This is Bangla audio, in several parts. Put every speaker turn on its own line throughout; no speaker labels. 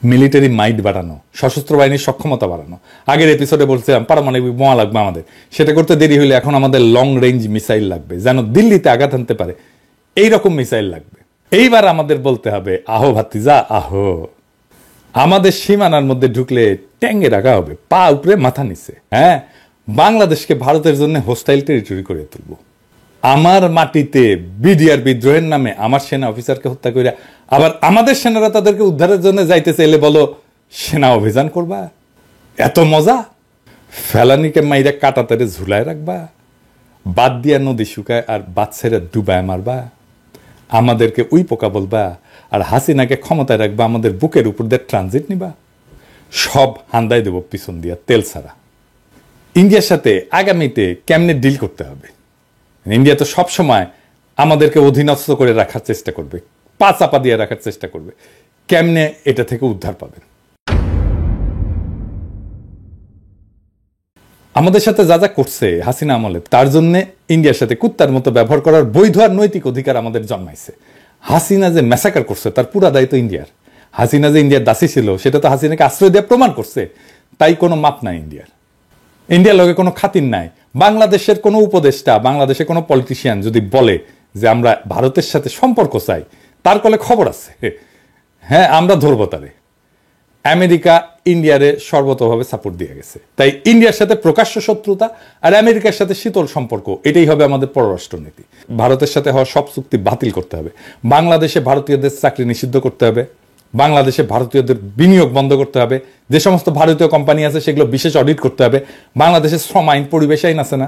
মিলিটারি মাইট বাড়ানো, সশস্ত্র বাহিনীর সক্ষমতা বাড়ানো। আগের এপিসোডে বলছিলাম পারমাণবিক বোমা লাগবে আমাদের, সেটা করতে দেরি হলে এখন আমাদের লং রেঞ্জ মিসাইল লাগবে, যেন দিল্লিতে আঘাত আনতে পারে এইরকম মিসাইল লাগবে। এইবার আমাদের বলতে হবে আহো ভাতিজা আহো, আমাদের সীমানার মধ্যে ঢুকলে ট্যাঙ্গে রাখা হবে, পা উপরে মাথা নিচে। হ্যাঁ, বাংলাদেশকে ভারতের জন্য হোস্টাইল টেরিটরি করে তুলবো। আমার মাটিতে বিডিআর বিদ্রোহের নামে আমার সেনা অফিসারকে হত্যা করিয়া আবার আমাদের সেনারা তাদেরকে উদ্ধারের জন্য যাইতে চাইলে বলো সেনা অভিযান করবা? এত মজা? ফেলানিকে মাইরা কাটাতারে ঝুলায় রাখবা, বাদ দিয়া নদী শুকায় আর বাচ্চারা ডুবায় মারবা, আমাদেরকে উই পোকা বলবা আর হাসিনাকে ক্ষমতায় রাখবা, আমাদের বুকের উপর দিয়ে ট্রানজিট নিবা, সব হান্দাই দেব পিছন দিয়া তেল ছাড়া। ইন্ডিয়ার সাথে আগামীতে কেমনে ডিল করতে হবে? ইন্ডিয়া তো সবসময় আমাদেরকে অধীনস্থ করে রাখার চেষ্টা করবে, পা চাপা দিয়ে রাখার চেষ্টা করবে। কেমনে এটা থেকে উদ্ধার পাবেন? আমাদের সাথে যা যা করছে হাসিনা আমলে, তার জন্য ইন্ডিয়ার সাথে কুত্তার মতো ব্যবহার করার বৈধ আর নৈতিক অধিকার আমাদের জন্মাইছে। হাসিনা যে ম্যাসাকার করছে তার পুরা দায়িত্ব ইন্ডিয়ার। হাসিনা যে ইন্ডিয়ার দাসী ছিল সেটা তো হাসিনাকে আশ্রয় দিয়ে প্রমাণ করছে, তাই কোনো মাপ নাই ইন্ডিয়ার। ইন্ডিয়ার লগে কোনো খাতির নাই। বাংলাদেশের কোনো উপদেষ্টা, বাংলাদেশের কোনো পলিটিশিয়ান যদি বলে যে আমরা ভারতের সাথে সম্পর্ক চাই, তার কলে খবর আছে, হ্যাঁ আমরা ধরবো তারে। আমেরিকা ইন্ডিয়ারে সর্বতভাবে সাপোর্ট দিয়ে গেছে, তাই ইন্ডিয়ার সাথে প্রকাশ্য শত্রুতা আর আমেরিকার সাথে শীতল সম্পর্ক, এটাই হবে আমাদের পররাষ্ট্রনীতি। ভারতের সাথে হওয়া সব চুক্তি বাতিল করতে হবে, বাংলাদেশে ভারতীয়দের চাকরি নিষিদ্ধ করতে হবে, বাংলাদেশে ভারতীয়দের বিনিয়োগ বন্ধ করতে হবে, যে সমস্ত ভারতীয় কোম্পানি আছে সেগুলো বিশেষ অডিট করতে হবে, বাংলাদেশের শ্রম আইন পরিবেশ আইন আছে না,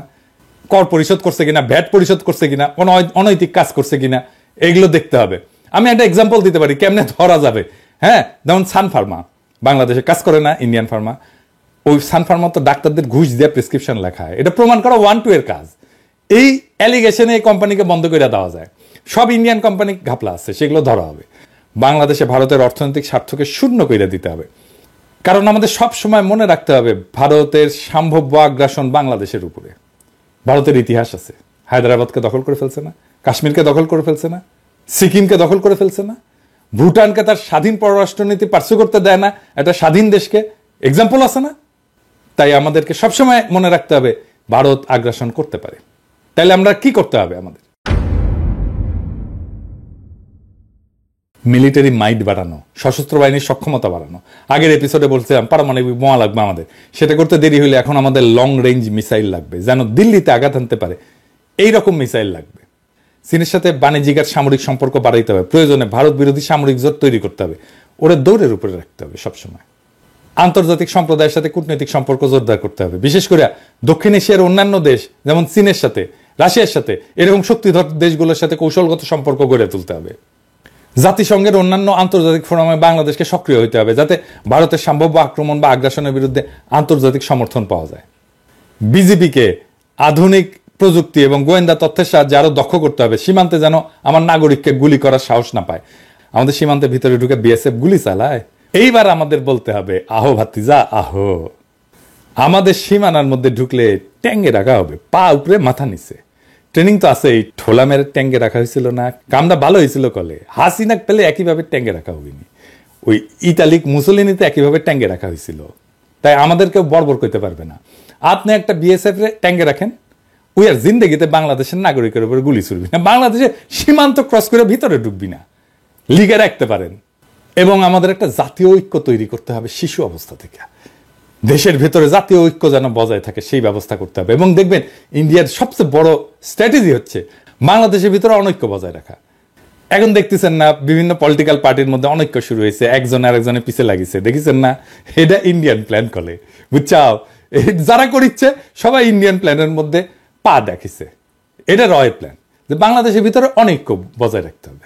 কর পরিশোধ করছে কিনা, ভ্যাট পরিশোধ করছে কিনা, কোনো অনৈতিক কাজ করছে কিনা, এগুলো দেখতে হবে। আমি একটা এক্সাম্পল দিতে পারি কেমনে ধরা যাবে। হ্যাঁ, যেমন সান ফার্মা বাংলাদেশে কাজ করে না, ইন্ডিয়ান ফার্মা। ওই সান ফার্মা তো ডাক্তারদের ঘুষ দিয়ে প্রেসক্রিপশন লেখা হয়, এটা প্রমাণ করা 1-2 এর কাজ। এই অ্যালিগেশনে এই কোম্পানিকে বন্ধ করে দেওয়া যায়। সব ইন্ডিয়ান কোম্পানি ঘাপলা আছে, সেগুলো ধরা হবে। বাংলাদেশে ভারতের অর্থনৈতিক স্বার্থকে শূন্য করে দিতে হবে, কারণ আমাদের সব সময় মনে রাখতে হবে ভারতের সম্ভাব্য আগ্রাসন বাংলাদেশের উপরে। ভারতের ইতিহাস আছে, হায়দ্রাবাদকে দখল করে ফেলছে না, কাশ্মীরকে দখল করে ফেলছে না, সিকিমকে দখল করে ফেলছে না, ভুটানকে তার স্বাধীন পররাষ্ট্রনীতি পার্সু করতে দেয় না, একটা স্বাধীন দেশকে। এক্সাম্পল আছে না? তাই আমাদেরকে সবসময় মনে রাখতে হবে ভারত আগ্রাসন করতে পারে। তাইলে আমরা কি করতে হবে? আমাদের মিলিটারি মাইট বাড়ানো, সশস্ত্র বাহিনীর সক্ষমতা বাড়ানো। আগের এপিসোডে বলছিলাম পারমাণবিক বোমা লাগবে আমাদের, সেটা করতে দেরি হলে এখন আমাদের লং রেঞ্জ মিসাইল লাগবে, যেন দিল্লিতে আঘাত আনতে পারে এইরকম মিসাইল লাগবে। চীনের সাথে বাণিজ্যিক আর সামরিক সম্পর্ক বাড়াইতে হবে, প্রয়োজনে ভারত বিরোধী সামরিক জোট তৈরি করতে হবে, ওরা দৌড়ের উপরে রাখতে হবে সবসময়। আন্তর্জাতিক সম্প্রদায়ের সাথে কূটনৈতিক সম্পর্ক জোরদার করতে হবে, বিশেষ করে দক্ষিণ এশিয়ার অন্যান্য দেশ যেমন চীনের সাথে, রাশিয়ার সাথে, এরকম শক্তিধর দেশগুলোর সাথে কৌশলগত সম্পর্ক গড়ে তুলতে হবে। জাতিসংঘের অন্যান্য আন্তর্জাতিক ফোরামে বাংলাদেশকে সক্রিয় হতে হবে, যাতে ভারতের সম্ভাব্য আক্রমণ বা আগ্রাসনের বিরুদ্ধে আন্তর্জাতিক সমর্থন পাওয়া যায়। বিজেপিকে আধুনিক প্রযুক্তি এবং গোয়েন্দা তথ্যের সাহায্যে আরো দক্ষ করতে হবে, সীমান্তে যেন আমার নাগরিককে গুলি করার সাহস না পায়। আমাদের সীমান্তের ভিতরে ঢুকে বিএসএফ গুলি চালায়। এইবার আমাদের বলতে হবে আহো ভাতিজা আহো, আমাদের সীমানার মধ্যে ঢুকলে ট্যাঙ্গে রাখা হবে, পা উপরে মাথা নিচে। ট্রেনিং তো আছে, ঠোলা মেরে ট্যাঙ্গে রাখা হয়েছিল না, কামটা ভালো হয়েছিল কলে। হাসিনা পেলে একইভাবে ট্যাঙ্গে রাখা হয়নি, ওই ইতালিক মুসলিনিতে একইভাবে ট্যাঙ্গে রাখা হয়েছিল। তাই আমাদেরকেও বর্বর করতে পারবে না। আপনি একটা বিএসএফ রে ট্যাঙ্গে রাখেন, ওই আর জিন্দগিতে বাংলাদেশের নাগরিকের উপরে গুলি ছুড়বি না, বাংলাদেশের সীমান্ত ক্রস করে ভিতরে ঢুকবি না, লিগে রাখতে পারেন। এবং আমাদের একটা জাতীয় ঐক্য তৈরি করতে হবে শিশু অবস্থা থেকে, দেশের ভেতরে জাতীয় ঐক্য যেন বজায় থাকে সেই ব্যবস্থা করতে হবে। এবং দেখবেন ইন্ডিয়ার সবচেয়ে বড় স্ট্র্যাটেজি হচ্ছে বাংলাদেশের ভিতরে অনৈক্য বজায় রাখা। এখন দেখতেছেন না বিভিন্ন পলিটিক্যাল পার্টির মধ্যে অনৈক্য শুরু হয়েছে, একজন আরেকজনের পিছে লাগিয়েছে, দেখেছেন না? এটা ইন্ডিয়ান প্ল্যান করে, বুঝছাও? যারা করিচ্ছে সবাই ইন্ডিয়ান প্ল্যানের মধ্যে পা দেখিছে। এটা রয়ের প্ল্যান যে বাংলাদেশের ভিতরে অনৈক্য বজায় রাখতে হবে।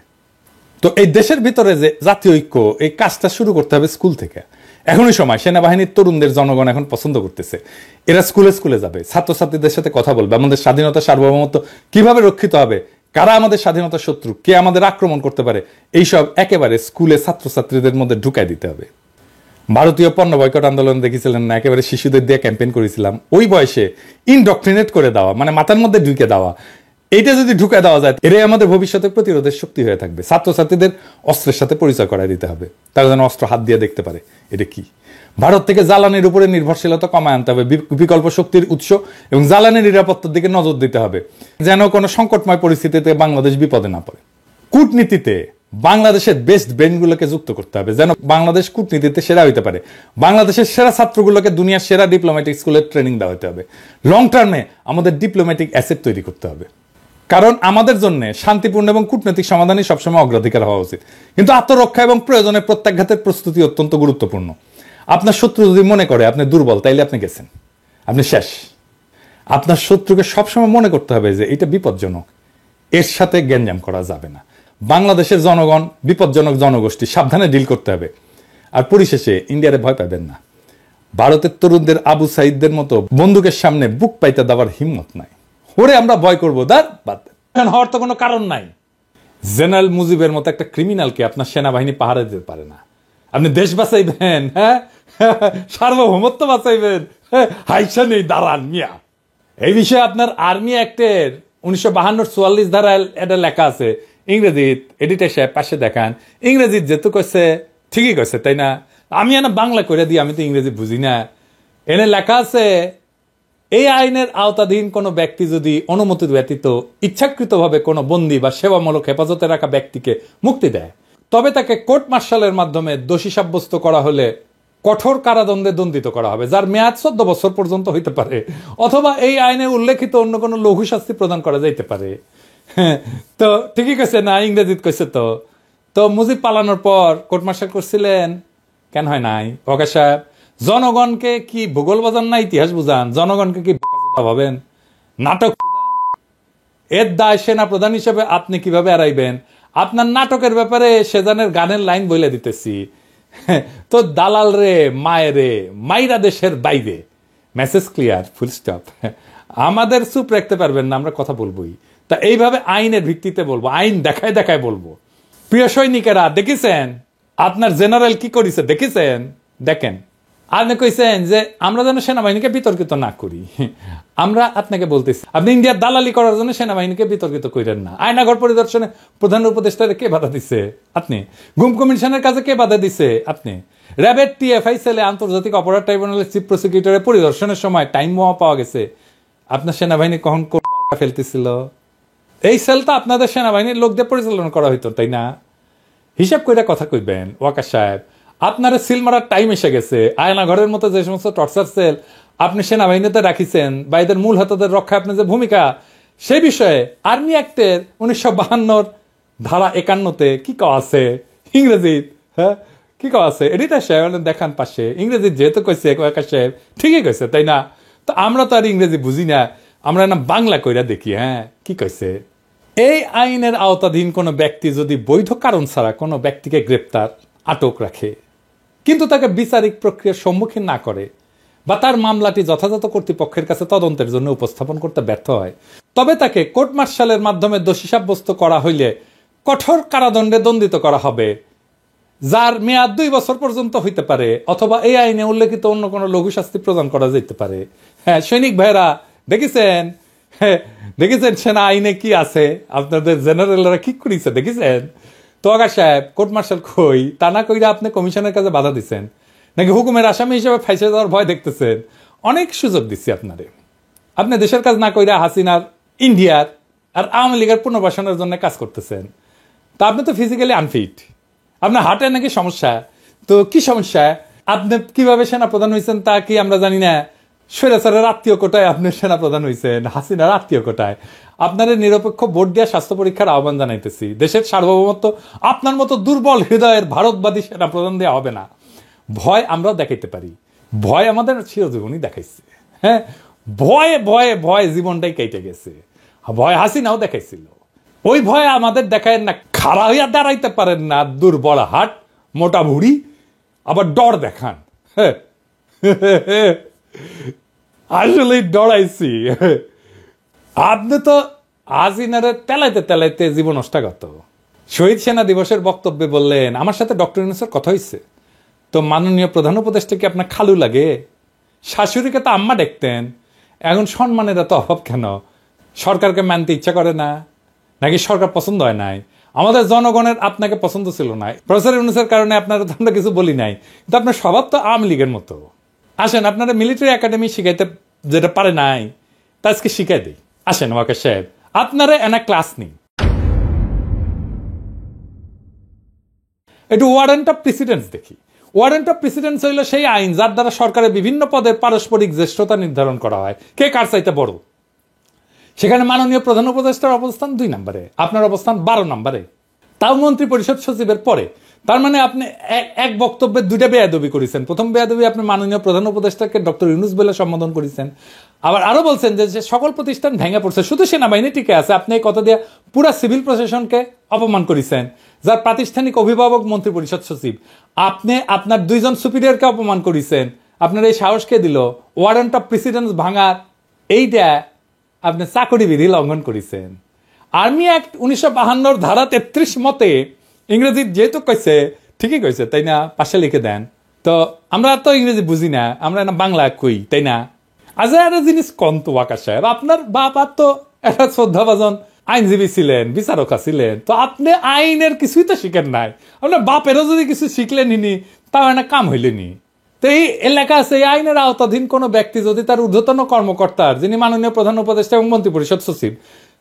তো এই দেশের ভিতরে যে জাতীয় ঐক্য, এই কাজটা শুরু করতে হবে স্কুল থেকে। এখনই সময়, সেনাবাহিনীর তরুণদের জনগণ এখন পছন্দ করতেছে, এরা স্কুলে স্কুলে যাবে, ছাত্রছাত্রীদের সাথে কথা বলবে, আমাদের স্বাধীনতা সার্বভৌমত্ব কিভাবে রক্ষিত হবে, কারা আমাদের স্বাধীনতার শত্রু, কে আমাদের আক্রমণ করতে পারে, এইসব একেবারে স্কুলে ছাত্রছাত্রীদের মধ্যে ঢুকাই দিতে হবে। ভারতীয় পণ্য বয়কট আন্দোলন দেখেছিলেন না? একেবারে শিশুদের দিয়ে ক্যাম্পেইন করেছিলাম। ওই বয়সে ইনডক্ট্রিনেট করে দেওয়া, মানে মাথার মধ্যে ঢুকে দেওয়া এইটা যদি ঢুকে দেওয়া যায়, এটাই আমাদের ভবিষ্যতে প্রতিরোধের শক্তি হয়ে থাকবে। ছাত্রছাত্রীদের অস্ত্রের সাথে পরিচয় করায় দিতে হবে, তারা যেন অস্ত্র হাত দিয়ে দেখতে পারে এটা কি। ভারত থেকে জ্বালানির উপরে নির্ভরশীলতা কমায় আনতে হবে, বিকল্প শক্তির উৎস এবং জ্বালানির নিরাপত্তার দিকে নজর দিতে হবে, যেন কোনো সংকটময় পরিস্থিতিতে বাংলাদেশ বিপদে না পড়ে। কূটনীতিতে বাংলাদেশের বেস্ট ব্রেনগুলোকে যুক্ত করতে হবে, যেন বাংলাদেশ কূটনীতিতে সেরা হইতে পারে। বাংলাদেশের সেরা ছাত্রগুলোকে দুনিয়ার সেরা ডিপ্লোম্যাটিক স্কুলের ট্রেনিং দেওয়া হতে হবে। লং টার্মে আমাদের ডিপ্লোম্যাটিক অ্যাসেট তৈরি করতে হবে, কারণ আমাদের জন্য শান্তিপূর্ণ এবং কূটনৈতিক সমাধানই সবসময় অগ্রাধিকার হওয়া উচিত। কিন্তু আত্মরক্ষা এবং প্রয়োজনে প্রত্যাঘাতের প্রস্তুতি অত্যন্ত গুরুত্বপূর্ণ। আপনার শত্রু যদি মনে করে আপনি দুর্বল, তাইলে আপনি গেছেন, আপনি শেষ। আপনার শত্রুকে সবসময় মনে করতে হবে যে এটা বিপজ্জনক, এর সাথে গ্যাঞ্জাম করা যাবে না। বাংলাদেশের জনগণ বিপজ্জনক জনগোষ্ঠী, সাবধানে ডিল করতে হবে। আর পরিশেষে ইন্ডিয়ারে ভয় পাবেন না। ভারতের তরুণদের আবু সাইদদের মতো বন্দুকের সামনে বুক পাইতে দেওয়ার হিম্মত নাই। ওরে আমরা ভয় করবো, বাদ হওয়ার তো কোনো কারণ নাই। জেনারেল মুজিবের মতো একটা ক্রিমিনালকে আপনার সেনাবাহিনী পাহারা দিতে পারে না। আপনি দেশ বাঁচাইবেন, হ্যাঁ, সার্বভৌমত্ব বাঁচাইবেন, হাইসা নেই দাঁড়ান মিয়া। এই বিষয়ে আপনার আর্মি অ্যাক্টের 1952-44 ধারায় এটা লেখা আছে ইংরেজিত। এডিটর সাহেব পাশে দেখান, ইংরেজিত যেহেতু কইছে ঠিকই কইছে, তাই না? আমি এনে বাংলা করে দিই, আমি তো ইংরেজি বুঝি না। এনে লেখা আছে, এই আইনের আওতাধীন কোনো ব্যক্তি যদি অনুমতি ব্যতীত ইচ্ছাকৃতভাবে কোনো বন্দী বা সেবামূলক হেফাজতে রাখা ব্যক্তিকে মুক্তি দেয়, তবে তাকে কোর্ট মার্শালের মাধ্যমে দোষী সাব্যস্ত করা হলে কঠোর কারাদণ্ডে দণ্ডিত করা হবে, যার মেয়াদ 14 বছর পর্যন্ত হইতে পারে, অথবা এই আইনে উল্লেখিত অন্য কোনো লঘু শাস্তি প্রদান করা যাইতে পারে। তো ঠিকই কইছে না? ইংরেজিত কইছে। তো মুজিব পালানোর পর কোর্ট মার্শাল করছিলেন কেন? হয় নাই? ওকে সাহেব, জনগণকে কি ভূগোল বাজান না ইতিহাস বুঝান? জনগণকে কি ভাবেন? নাটক এর দায় সেনা প্রধান হিসেবে আপনি কিভাবে এড়াইবেন? আপনার নাটকের ব্যাপারে সেজানের গানের লাইন বলে দিতেছি, তো দালাল রে মায়ের রে মাইরা দেশের বাইরে। Message clear, full stop. আমাদের চুপ রাখতে পারবেন না, আমরা কথা বলবোই। তা এইভাবে আইনের ভিত্তিতে বলবো, আইন দেখায় দেখায় বলবো। প্রিয় সৈনিকেরা, দেখেছেন আপনার জেনারেল কি করেছে? দেখেছেন? দেখেন, আপনি কইছেন যে আমরা যেন সেনাবাহিনীকে বিতর্কিত না করি। আমরা আপনাকে বলতেছি, আপনি ইন্ডিয়ার দালালি করার জন্য সেনাবাহিনীকে বিতর্কিত করেন না। আয়নাঘর পরিদর্শনে প্রধান উপদেষ্টারে কে বাধা দিচ্ছে? আপনি। গুম কমিশনের কাছে কে বাধা দিচ্ছে? আপনি। র্যাবের টিএফআই সেলে আন্তর্জাতিক অপরাধ ট্রাইব্যুনালের চিফ প্রসিকিউটরের পরিদর্শনের সময় টাইম বোমা পাওয়া গেছে। আপনার সেনাবাহিনী কখন ফেলতেছিল? এই সেলটা আপনাদের সেনাবাহিনীর লোকদের পরিচালনা করা হইতো, তাই না? হিসাব করে কথা কইবেন ওয়াকার সাহেব। আপনারা সিল মারার টাইম এসে গেছে। আয়নাঘরের মতো যে সমস্ত টর্চার সেল আপনি সেনাবাহিনীতে রাখিছেন বা এদের মূল হাতদের রক্ষায় আপনার যে ভূমিকা, সে বিষয়ে আর্মি অ্যাক্টের 1952 ধারা 51-তে কি কওয়া আছে ইংরেজিত? হ্যাঁ, কি কওয়া আছে? এডিটর সাহেব দেখান পাশে। ইংরেজিত যেহেতু কইছে ওয়াকার সাহেব, ঠিকই কইছে, তাই না? তো আমরা তো আর ইংরেজি বুঝি না, আমরা না বাংলা কইরা দেখি। হ্যাঁ, কি কইছে? এই আইনের আওতাধীন কোনো ব্যক্তি যদি বৈধ কারণ ছাড়া কোনো ব্যক্তিকে গ্রেপ্তার, আটক রাখে, কিন্তু তাকে বিচারিক প্রক্রিয়ার সম্মুখীন না করে বা তার মামলাটি যথাযথ কর্তৃপক্ষের কাছে তদন্তের জন্য উপস্থাপন করতে ব্যর্থ হয়, তবে তাকে কোর্ট মার্শালের মাধ্যমে দোষী সাব্যস্ত করা হইলে কঠোর কারাদণ্ডে দণ্ডিত করা হবে, যার মেয়াদ 2 বছর পর্যন্ত হইতে পারে, অথবা এই আইনে উল্লেখিত অন্য কোনো লঘু শাস্তি প্রদান করা যেতে পারে। হ্যাঁ, সৈনিক ভাইরা, দেখেছেন? হ্যাঁ, দেখেছেন সেনা আইনে কি আছে? আপনাদের জেনারেলরা কি করেছে দেখেছেন? তো আগার সাহেব, কোর্ট মার্শাল কই? তা না কইরা আপনি কমিশনের কাছে বাধা দিচ্ছেন, নাকি হুকুমের আসামি হিসেবে ফাইসে যাওয়ার ভয় দেখতেছেন? অনেক সুযোগ দিচ্ছি আপনারে। আপনি দেশের কাজ না কইরা হাসিনার, ইন্ডিয়ার আর আওয়ামী লীগের পুনর্বাসনের জন্য কাজ করতেছেন। তা আপনি তো ফিজিক্যালি আনফিট, আপনার হার্টের নাকি সমস্যা। তো কি সমস্যা? আপনি কিভাবে সেনা প্রধান হয়েছেন তা কি আমরা জানি না? স্বৈরাচারের আত্মীয় কোটায় আপনি সেনা প্রধান হয়েছেন, হাসিনার আত্মীয় কোটায়। আপনার নিরপেক্ষ ভোট দেওয়া স্বাস্থ্য পরীক্ষার আহ্বান জানাইতেছি। দেশের সার্বভৌমত্ব আপনার মতো দুর্বল হৃদয়ের ভারতবাদী সেনা প্রধান দেওয়া হবে না। ভয় আমরাও দেখাইতে পারি, ভয় আমাদের চিরজীবনই দেখাইছে। হ্যাঁ, ভয়ে ভয়ে ভয় জীবনটাই কেটে গেছে। ভয় হাসিনাও দেখাইছিল, ওই ভয় আমাদের দেখায় না। খাড়া হইয়া দাঁড়াইতে পারেন না, দুর্বল হাট, মোটা ভুড়ি, আবার ডর দেখান। হ্যাঁ, আসলে ডরাইছি। আপনি তো হাসিনারে তেলাইতে তেলাইতে জীবন নষ্টাগত। শহীদ সেনা দিবসের বক্তব্যে বললেন, আমার সাথে ডক্টর ইউনূসের কথা হয়েছে। তো মাননীয় প্রধান উপদেষ্টা কি আপনার খালু লাগে? শাশুড়িকে তো আম্মা দেখতেন, এখন সম্মানের এত অভাব কেন? সরকারকে মানতে ইচ্ছা করে না, নাকি সরকার পছন্দ হয় নাই? আমাদের জনগণের আপনাকে পছন্দ ছিল না, প্রফেসর ইউনূসের কারণে আপনারা তো আমরা কিছু বলি নাই, কিন্তু আপনার স্বভাব তো আওয়ামী লীগের মতো। আসেন, আপনারা মিলিটারি একাডেমি শিখাইতে যেটা পারে নাই তা আজকে শিখাই দিই। আসেন ওয়াকার সাহেব, আপনারা এনা ক্লাস নিন। একটু ওয়ারেন্ট অফ প্রেসিডেন্স দেখি। ওয়ারেন্ট অফ প্রেসিডেন্স হইল সেই আইন যার দ্বারা সরকারের বিভিন্ন পদের পারস্পরিক জ্যেষ্ঠতা নির্ধারণ করা হয়, কে কার চাইতে বড়। সেখানে মাননীয় প্রধান উপদেষ্টার অবস্থান 2 নম্বরে, আপনার অবস্থান 12 নম্বরে, তাও মন্ত্রী পরিষদ সচিবের পরে। তার মানে আপনি এক বক্তব্যে 2টা বেয়াদবি করেছেন। প্রথম বেয়াদবি, আপনি মাননীয় প্রধান উপদেষ্টাকে ডক্টর ইউনূস বলে সম্বোধন করেছেন। আবার আরো বলছেন যে সকল প্রতিষ্ঠান ভেঙে পড়ছে, শুধু সেনাবাহিনী টিকে আছে। আপনি এই কথা দিয়ে পুরা সিভিল প্রশাসনকে অপমান করেছেন, যার প্রাতিষ্ঠানিক অভিভাবক মন্ত্রী পরিষদ সচিব। আপনি আপনার 2 জন সুপিরিয়রকে অপমান করেছেন। আপনার এই সাহসকে দিল ওয়ারেন্ট অফ প্রেসিডেন্স ভাঙার, এইটা আপনি চাকরি বিধি লঙ্ঘন করেছেন। আর্মি অ্যাক্ট 1952 ধারা 33 মতে, ইংরেজি যেহেতু কইছে ঠিকই কইছে তাই না, পাশে লিখে দেন। তো আমরা তো ইংরেজি বুঝি না, আমরা না বাংলা কই তাই না। আজ একটা জিনিস কন্ত ওয়াকার সাহেব, আপনার বাপ তো একটা শ্রদ্ধাভাজন আইনজীবী ছিলেন, বিচারকা ছিলেন, তো আপনি আইনের কিছুই তো শিখেন নাই। আপনার বাপেরও যদি কিছু শিখলেনি তাও একটা কাম হইলেনি। তো এই এলাকা আছে, এই আইনের আওতাধীন কোনো ব্যক্তি যদি তার ঊর্ধ্বতন কর্মকর্তার, যিনি মাননীয় প্রধান উপদেষ্টা এবং মন্ত্রী পরিষদ সচিব,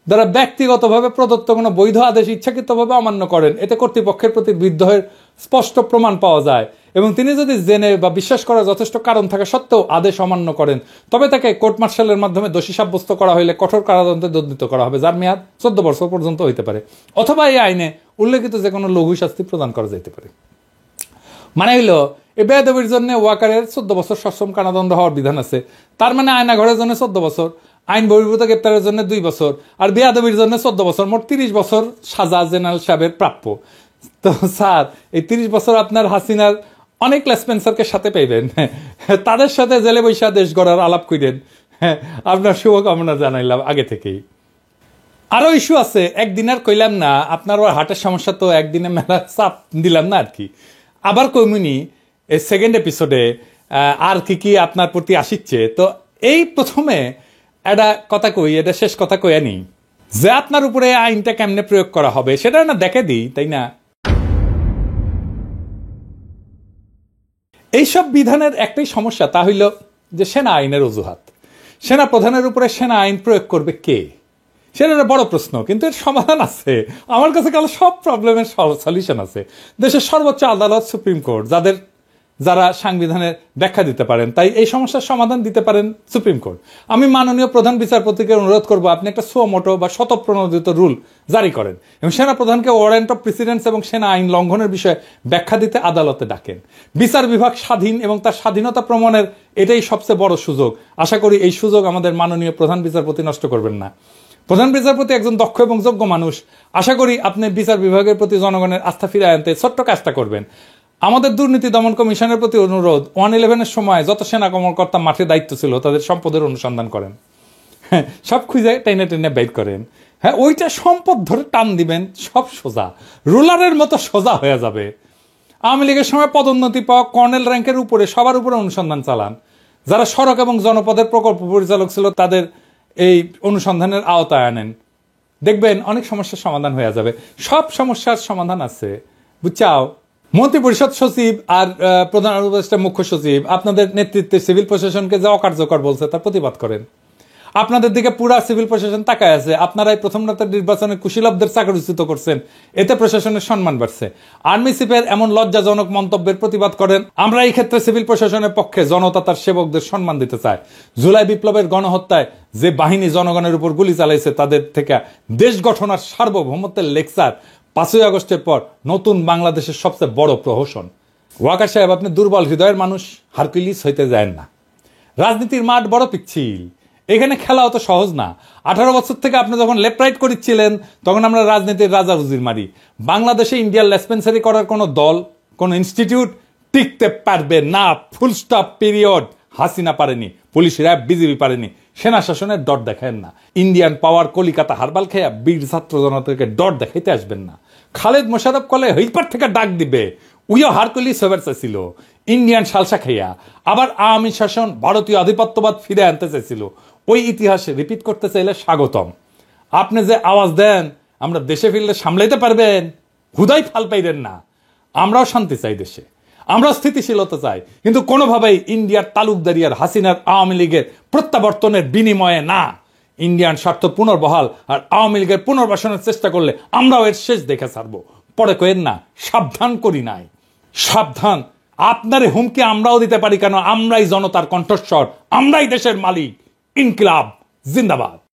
যারা ব্যক্তিগতভাবে প্রদত্ত কোনো বৈধ আদেশ ইচ্ছাকৃতভাবে অমান্য করেন, এতে কর্তৃপক্ষের প্রতি বিদ্রোহের স্পষ্ট প্রমাণ পাওয়া যায়, এবং তিনি যদি জেনে বা বিশ্বাস করার যথেষ্ট কারণ থাকা সত্ত্বেও আদেশ অমান্য করেন, তবে তাকে কোর্ট মার্শালের মাধ্যমে দোষী সাব্যস্ত করা হলে কঠোর কারাদণ্ডে দণ্ডিত করা হবে, যার মেয়াদ 14 বছর পর্যন্ত হইতে পারে, অথবা এই আইনে উল্লেখিত যে কোনো লঘু শাস্তি প্রদান করা যেতে পারে। মানে হইলো, এই বেয়াদবির জন্য ওয়াকারের 14 বছর সশ্রম কারাদণ্ড হওয়ার বিধান আছে। তার মানে আয়না ঘরের জন্য 14 বছর, আইন বহির্ভূত গ্রেপ্তারের জন্য 2 বছর, আর বেয়াদবির জন্য 14 বছর, মোট 30 বছর সাজা জেনারেল সাহেবের প্রাপ্য। তো স্যার, এই 30 বছর আপনার হাসিনার অনেক লেসপেন্সারকে সাথে পাইবেন, তাদের সাথে জেলে বৈশা দেশ গড়ার আলাপ করেন। আপনার শুভকামনা জানাইলাম আগে থেকেই। আরো ইস্যু আছে, একদিন আর কইলাম না, আপনার ওর হার্টের সমস্যা, তো একদিনে মেলা চাপ দিলাম না আর কি। আবার কইমুনি এই সেকেন্ড এপিসোডে আর কি আপনার প্রতি আসিচ্ছে। তো এই প্রথমে একটা কথা কই, এটা শেষ কথা কই আনি, যে আপনার উপরে আইনটা কেমনে প্রয়োগ করা হবে সেটা না দেখে দিই, তাই না। এইসব বিধানের একটাই সমস্যা, তা হইল যে সেনা আইনের অজুহাত। সেনা প্রধানের উপরে সেনা আইন প্রয়োগ করবে কে, সেটা একটা বড় প্রশ্ন, কিন্তু এর সমাধান আছে। আমার কাছে কাল সব প্রবলেমের সলিউশন আছে। দেশের সর্বোচ্চ আদালত সুপ্রিম কোর্ট, যারা সাংবিধানের ব্যাখ্যা দিতে পারেন, তাই এই সমস্যার সমাধান দিতে পারেন সুপ্রিম কোর্ট। আমি মাননীয় প্রধান বিচারপতিকে অনুরোধ করব, আপনি একটা সুমোটো বা স্বতঃপ্রণোদিত রুল জারি করেন এবং সেনা প্রধানকে ওয়ারেন্ট অফ প্রেসিডেন্স এবং সেনা আইন লঙ্ঘনের বিষয়ে ব্যাখ্যা দিতে আদালতে ডাকেন। বিচার বিভাগ স্বাধীন এবং তার স্বাধীনতা প্রমাণের এটাই সবচেয়ে বড় সুযোগ। আশা করি এই সুযোগ আমাদের মাননীয় প্রধান বিচারপতি নষ্ট করবেন না। প্রধান বিচারপতি একজন দক্ষ এবং যোগ্য মানুষ। আশা করি আপনি বিচার বিভাগের প্রতি জনগণের আস্থা ফিরিয়ে আনতে ছোট্ট কাজটা করবেন। আমাদের দুর্নীতি দমন কমিশনের প্রতি অনুরোধ, 111-এর সময় যত সেনা কর্মকর্তা মাঠে দায়িত্ব ছিল তাদের সম্পদের অনুসন্ধান করেন, সব খুঁজে টেনে টেনে বের করেন। হ্যাঁ, ওইটা সম্পদ ধরে টান দিবেন, সব সোজা রোলারের মতো সোজা হয়ে যাবে। আওয়ামী লীগের সময় পদোন্নতি পাওয়া কর্নেল র্যাঙ্কের উপরে সবার উপরে অনুসন্ধান চালান। যারা সড়ক এবং জনপদের প্রকল্প পরিচালক ছিল তাদের এই অনুসন্ধানের আওতায় আনেন, দেখবেন অনেক সমস্যার সমাধান হয়ে যাবে। সব সমস্যার সমাধান আছে, বুঝছাও। মন্ত্রী পরিষদ সচিব আর প্রধান উপদেষ্টা মুখ্য সচিব আপনাদের নেতৃত্বে সিভিল প্রশাসনকে যে অকার্যকর বলছে তার প্রতিবাদ করেন। আপনাদের দিকে পুরা সিভিল প্রশাসন তাকায় আছে। আপনারাই প্রথম রাতের নির্বাচনে কুশীলবদের চাকরিচ্যুত করছেন, এতে প্রশাসনের সম্মান বাড়ছে। আর্মি চিফের এমন লজ্জাজনক মন্তব্যের প্রতিবাদ করেন। আমরা এই ক্ষেত্রে সিভিল প্রশাসনের পক্ষে, জনতা তার সেবকদের সম্মান দিতে চায়। জুলাই বিপ্লবের গণহত্যায় যে বাহিনী জনগণের উপর গুলি চালাইছে তাদের থেকে দেশ গঠন আর সার্বভৌমত্বের লেকচার 5ই আগস্টের পর নতুন বাংলাদেশের সবচেয়ে বড় প্রহসন। ওয়াকার সাহেব, আপনি দুর্বল হৃদয়ের মানুষ, হারকুলিস হইতে যায় না। রাজনীতির মাঠ বড় পিচ্ছিল, এখানে খেলা অত সহজ না। 18 বছর থেকে আপনি যখন লেফট রাইট করেছিলেন তখন আমরা রাজনীতির রাজা উজির মারি। বাংলাদেশে ইন্ডিয়ার লেসপেন্সারি করার কোনো দল, কোনো ইনস্টিটিউট টিকতে পারবে না। Full stop, period. হাসিনা পারেনি, পুলিশ র্যাব বিজিবি পারেনি, সেনা শাসনের ডট দেখায়েন না। ইন্ডিয়ান পাওয়ার কলিকাতা হারবাল খেয়া বীর ছাত্র জনতাকে ডট দেখাইতে আসবেন না। খালেদ মোশাররফ কলে হইপার থেকে ডাক দিবে, উইও হারকুলিস হবার চাইছিল ইন্ডিয়ান সালসা খাইয়া। আবার আওয়ামী শাসন, ভারতীয় আধিপত্যবাদ ফিরে আনতে চাইছিল। ওই ইতিহাস রিপিট করতে চাইলে স্বাগতম। আপনি যে আওয়াজ দেন আমরা দেশে ফিরলে সামলাইতে পারবেন, হুদাই ফাল পাইলেন না। আমরাও শান্তি চাই দেশে, আমরাও স্থিতিশীলতা চাই, কিন্তু কোনোভাবেই ইন্ডিয়ার তালুকদারি আর হাসিনার আওয়ামী লীগের প্রত্যাবর্তনের বিনিময়ে না। ইন্ডিয়ান স্বার্থ পুনর্বহাল আর আওয়ামী লীগের পুনর্বাসনের চেষ্টা করলে আমরাও এর শেষ দেখে ছাড়বো। পরে কয়েন না সাবধান করি নাই, সাবধান। আপনারে হুমকি আমরাও দিতে পারি, কেন আমরাই জনতার কণ্ঠস্বর, আমরাই দেশের মালিক। ইনকিলাব জিন্দাবাদ।